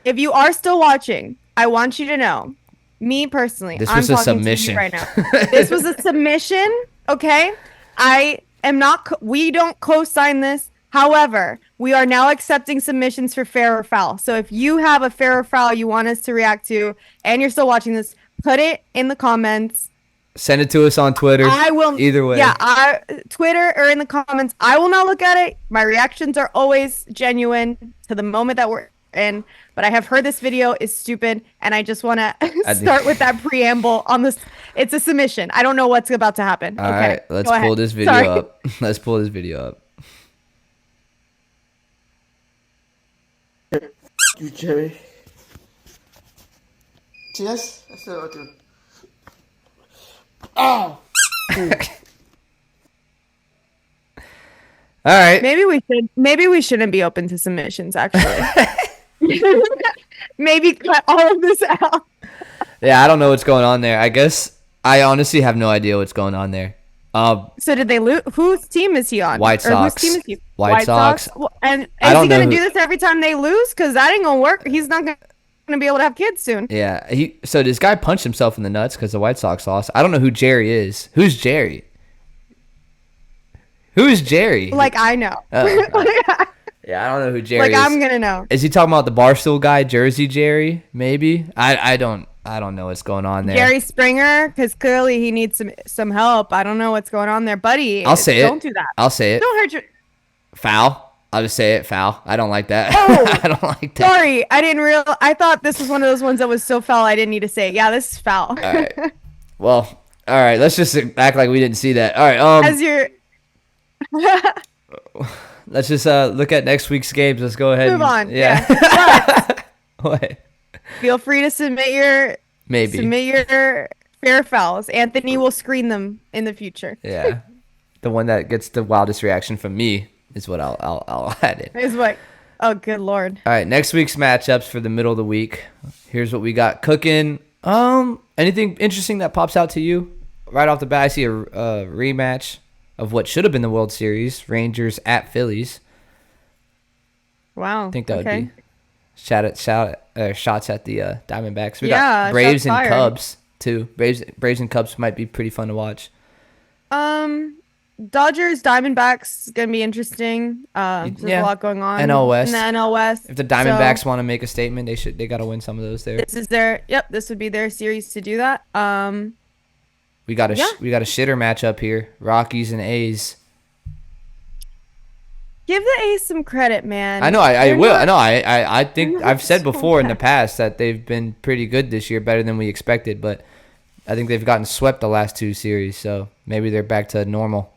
if you are still watching, I want you to know, me personally,
This
I'm
was a
talking
submission.
to you right now. This was a submission. Okay, I am not. We don't co-sign this. However, we are now accepting submissions for fair or foul. So if you have a fair or foul you want us to react to, and you're still watching this, put it in the comments.
Send it to us on Twitter.
I will.
Either way.
Yeah, Twitter or in the comments. I will not look at it. My reactions are always genuine to the moment that we're in. But I have heard this video is stupid, and I just want to start with that preamble on this. It's a submission. I don't know what's about to happen.
All
Okay,
right, let's
go
pull
ahead.
this video
Sorry.
up. Let's pull this video up.
You, Jerry. Yes? I said what to. Oh!
All right.
Maybe we shouldn't be open to submissions. Actually, maybe cut all of this out.
Yeah, I don't know what's going on there. I guess I honestly have no idea what's going on there.
So did they lose? Whose team is he on?
White
Or whose
Sox.
team is he?
White Sox.
Well, and
I
is
don't
he
know
gonna
who-
do this every time they lose? Because that ain't gonna work. He's not gonna be able to have kids soon.
Yeah. So this guy punched himself in the nuts because the White Sox lost. I don't know who Jerry is. Who's Jerry? Who's Jerry?
Like I know.
Yeah, I don't know who Jerry
like
is.
I'm gonna know.
Is he talking about the Barstool guy, Jersey Jerry? Maybe. I don't know what's going on there.
Jerry Springer, because clearly he needs some help. I don't know what's going on there, buddy.
I'll say it.
Don't do that.
I'll say it.
Don't hurt your.
Foul. I'll just say it. Foul. I don't like that.
Oh,
I don't like that.
Sorry, I didn't realize. I thought this was one of those ones that was so foul I didn't need to say it. Yeah, this is foul.
All right. Well, all right. Let's just act like we didn't see that. All right.
As you're.
Let's just look at next week's games. Let's go ahead.
Move on.
Yeah.
But
What?
feel free to submit your fair fouls. Anthony will screen them in the future.
Yeah. The one that gets the wildest reaction from me is what I'll add in.
Is what? Oh, good lord.
All right. Next week's matchups for the middle of the week. Here's what we got cooking. Anything interesting that pops out to you right off the bat? I see a rematch of what should have been the World Series, Rangers at Phillies.
Wow.
I think that
okay.
would be shots at the Diamondbacks. We
Yeah,
got Braves
shots
and
fired.
Cubs too. Braves and Cubs might be pretty fun to watch.
Dodgers, Diamondbacks is gonna be interesting. There's a lot going on.
NL West.
In the NL West.
If the Diamondbacks want to make a statement, they got to win some of those there.
This would be their series to do that.
We got a shitter matchup here. Rockies and A's.
Give the A's some credit, man.
I know I
They're
will.
not-
I know I think
not
I've said
so
before in the
bad.
past that they've been pretty good this year, better than we expected, but I think they've gotten swept the last two series, so maybe they're back to normal.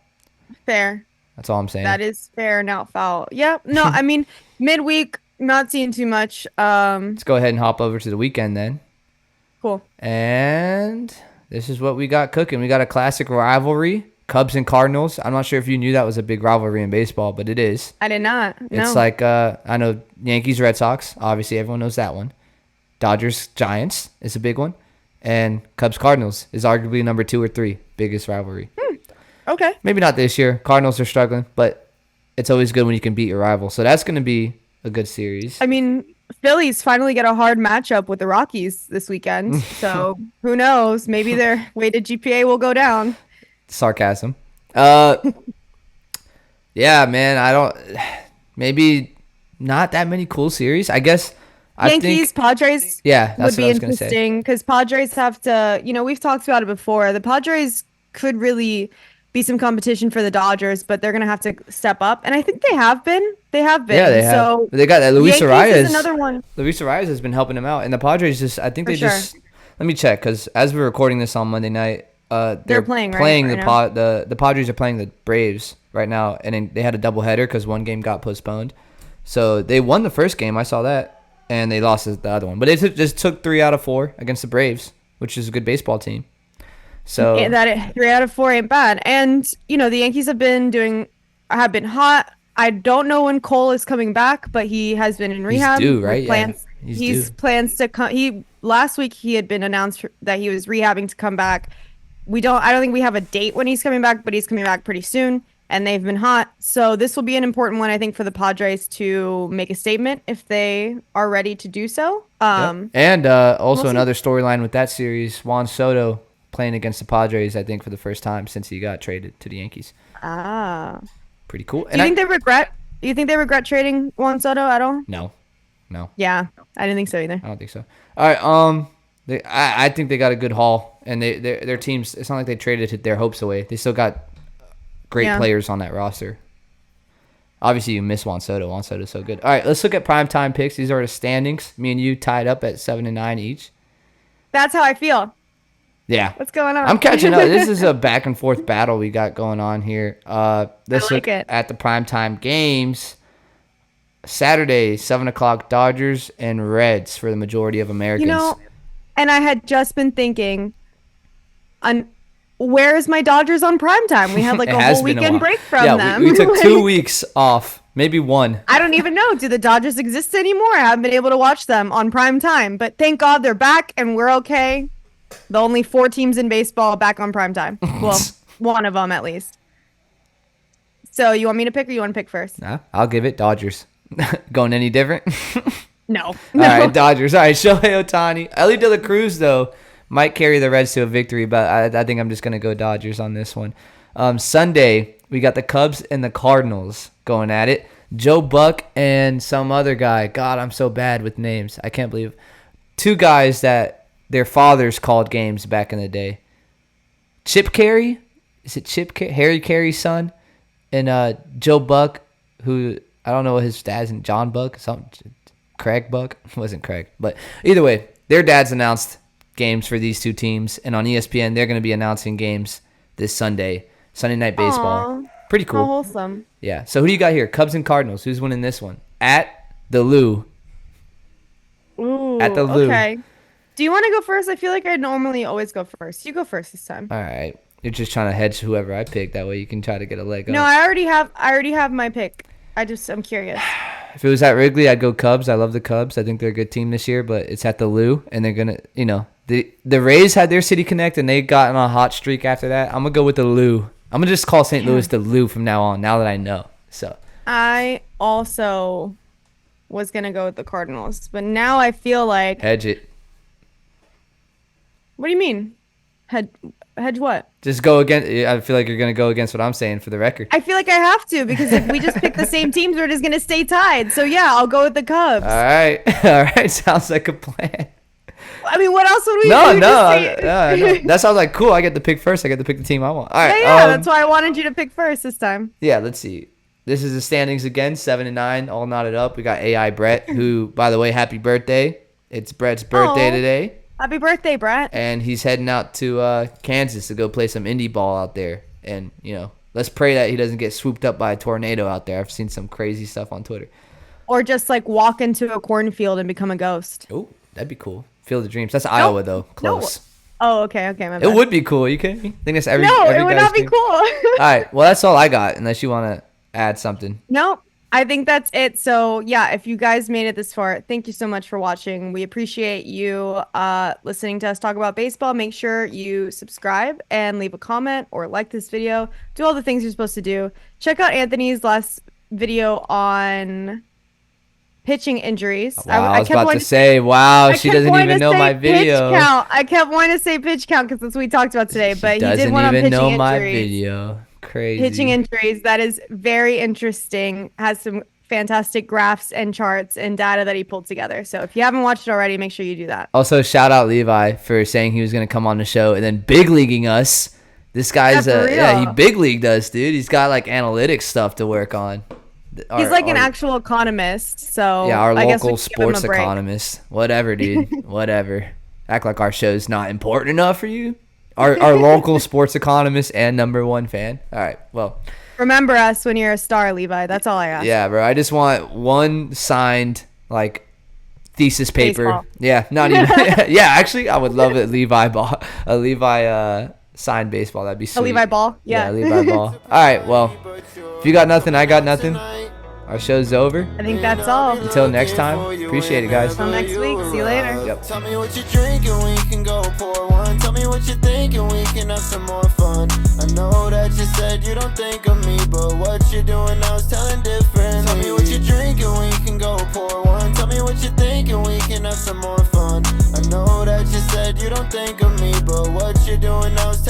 Fair.
That's all I'm saying.
That is fair, not foul. Yeah. No, I mean midweek, not seeing too much.
Let's go ahead and hop over to the weekend then.
Cool.
And this is what we got cooking. We got a classic rivalry, Cubs and Cardinals. I'm not sure if you knew that was a big rivalry in baseball, but it is.
I did not. No.
It's like, I know Yankees, Red Sox. Obviously, everyone knows that one. Dodgers, Giants is a big one. And Cubs, Cardinals is arguably number 2 or 3 biggest rivalry.
Okay.
Maybe not this year. Cardinals are struggling, but it's always good when you can beat your rival. So that's going to be a good series.
I mean, Phillies finally get a hard matchup with the Rockies this weekend. So who knows? Maybe their weighted GPA will go down.
Sarcasm. Yeah, man. I don't. Maybe not that many cool series. I guess.
Yankees, Padres.
Yeah, that's
would be
what I was gonna say.
interesting because Padres have to. We've talked about it before. The Padres could really be some competition for the Dodgers, but they're gonna have to step up, and I think they have been. They have been.
Yeah, they have.
So
They got that Luis
Yankees
Arias.
is another one.
Luis Arias has been helping him out, and the Padres just. I think
For
they
sure.
just. Let me check because as we're recording this on Monday night, they're
playing, right,
playing
right
the Padres are playing the Braves right now, and then they had a doubleheader because one game got postponed. So they won the first game. I saw that. And they lost the other one. But they just took 3 out of 4 against the Braves, which is a good baseball team. So
That 3 out of 4 ain't bad. And the Yankees have been hot. I don't know when Cole is coming back, but he has been in rehab.
He's due, right?
Plans,
Yeah.
he's
due.
plans to come. Last week he had been announced that he was rehabbing to come back. I don't think we have a date when he's coming back, but he's coming back pretty soon. And they've been hot. So this will be an important one, I think, for the Padres to make a statement if they are ready to do so.
Yep. And also
we'll see.
another storyline with that series, Juan Soto playing against the Padres, I think, for the first time since he got traded to the Yankees. Pretty cool.
Do you think they regret trading Juan Soto at all?
No.
Yeah, I didn't think so either.
I don't think so. All right. I think they got a good haul, and their teams. It's not like they traded their hopes away. They still got great players on that roster. Obviously, you miss Juan Soto. Juan Soto's so good. All right, let's look at primetime picks. These are the standings. Me and you tied up at 7-9 each.
That's how I feel.
Yeah.
What's going on?
I'm catching up. This is a back and forth battle we got going on here. Let's look at the primetime games. Saturday, 7 o'clock, Dodgers and Reds for the majority of Americans.
And I had just been thinking, where is my Dodgers on primetime? We had like
It
a
has
whole
been a
weekend
while.
break from
Yeah,
them.
we took 2 weeks off, maybe 1.
I don't even know. Do the Dodgers exist anymore? I haven't been able to watch them on prime time, but thank God they're back and we're okay. The only 4 teams in baseball back on prime time. Well, one of them at least. So you want me to pick or you want to pick first?
Nah, I'll give it Dodgers. Going any different?
No.
All right, Dodgers. All right, Shohei Ohtani. Ellie De La Cruz, though, might carry the Reds to a victory, but I think I'm just going to go Dodgers on this one. Sunday, we got the Cubs and the Cardinals going at it. Joe Buck and some other guy. God, I'm so bad with names. I can't believe. 2 guys that their fathers called games back in the day. Chip Carey? Is it Chip Carey? Harry Carey's son? And Joe Buck, who, I don't know what his dad's name, John Buck? Craig Buck? It wasn't Craig. But either way, their dads announced games for these 2 teams. And on ESPN, they're going to be announcing games this Sunday. Sunday Night Baseball.
Aw,
Pretty cool.
how wholesome.
Yeah. So who do you got here? Cubs and Cardinals. Who's winning this one? At the Lou.
Ooh,
At the Lou.
okay. Do you want to go first? I feel like I normally always go first. You go first this time.
All right. You're just trying to hedge whoever I pick. That way you can try to get a leg up.
No, I already have my pick. I'm curious.
If it was at Wrigley, I'd go Cubs. I love the Cubs. I think they're a good team this year, but it's at the Lou, and they're going to, the Rays had their City Connect, and they got on a hot streak after that. I'm going to go with the Lou. I'm going to just call St. Louis the Lou from now on, now that I know. So
I also was going to go with the Cardinals, but now I feel like...
hedge it.
What do you mean? Hedge what?
Just go against. I feel like you're going to go against what I'm saying for the record.
I feel like I have to because if we just pick the same teams, we're just going to stay tied. So yeah, I'll go with the Cubs.
All right. All right. Sounds like a plan.
I mean, what else would we
No,
do?
no. That sounds like cool. I get to pick first. I get to pick the team I want. All right.
Yeah, that's why I wanted you to pick first this time.
Yeah, let's see. This is the standings again, 7-9, all knotted up. We got AI Brett, who, by the way, happy birthday. It's Brett's birthday today.
Happy birthday, Brett.
And he's heading out to Kansas to go play some indie ball out there. And, let's pray that he doesn't get swooped up by a tornado out there. I've seen some crazy stuff on Twitter.
Or just like walk into a cornfield and become a ghost.
Oh, that'd be cool. Field of Dreams. That's Iowa, though. Close.
Oh, okay, my bad.
It would be cool. You kidding me? I think that's every
No,
every
it would
guy's
not be
dream.
cool.
All right. Well, that's all I got, unless you want to add something.
No, I think that's it. So yeah, if you guys made it this far, thank you so much for watching. We appreciate you listening to us talk about baseball. Make sure you subscribe and leave a comment or like this video. Do all the things you're supposed to do. Check out Anthony's last video on pitching injuries.
Wow, I was
kept
about
wanting
to say, wow,
I
she
kept
doesn't
wanting
even
to
know
say
my video.
Pitch count. I kept wanting to say pitch count because that's what we talked about today. But he did
Doesn't
one on
even
pitching
know
injuries.
my video. Crazy.
Pitching injuries. That is very interesting. Has some fantastic graphs and charts and data that he pulled together. So if you haven't watched it already, make sure you do that.
Also, shout out Levi for saying he was going to come on the show and then big leaguing us. This guy's he big leagued us, dude. He's got like analytics stuff to work on.
He's like an actual economist. So
yeah, our
I guess we
local
can give him a
sports
break.
economist. Whatever, dude. Whatever. Act like our show's not important enough for you. Our local sports economist and #1 fan. All right, well.
Remember us when you're a star, Levi. That's all I ask.
Yeah, bro. I just want one signed like thesis paper.
Baseball.
Yeah, not even. Yeah, actually, I would love it. A Levi signed baseball. That'd be sweet.
A Levi ball. Yeah.
Levi ball. All right. Well, if you got nothing, I got nothing. Our show's over.
I think that's all.
Until next time. Appreciate it, guys.
Until next week. See you later.
Yep.
Tell me what you're drinking, we can go pour one. Tell me what you're thinking, we can have some more fun. I know that you said you don't think of me, but what you're doing now is telling different. Tell me what you're drinking, we can go pour one. Tell me what you're thinking, we can have some more fun. I know that you said you don't think of me, but what you're doing now is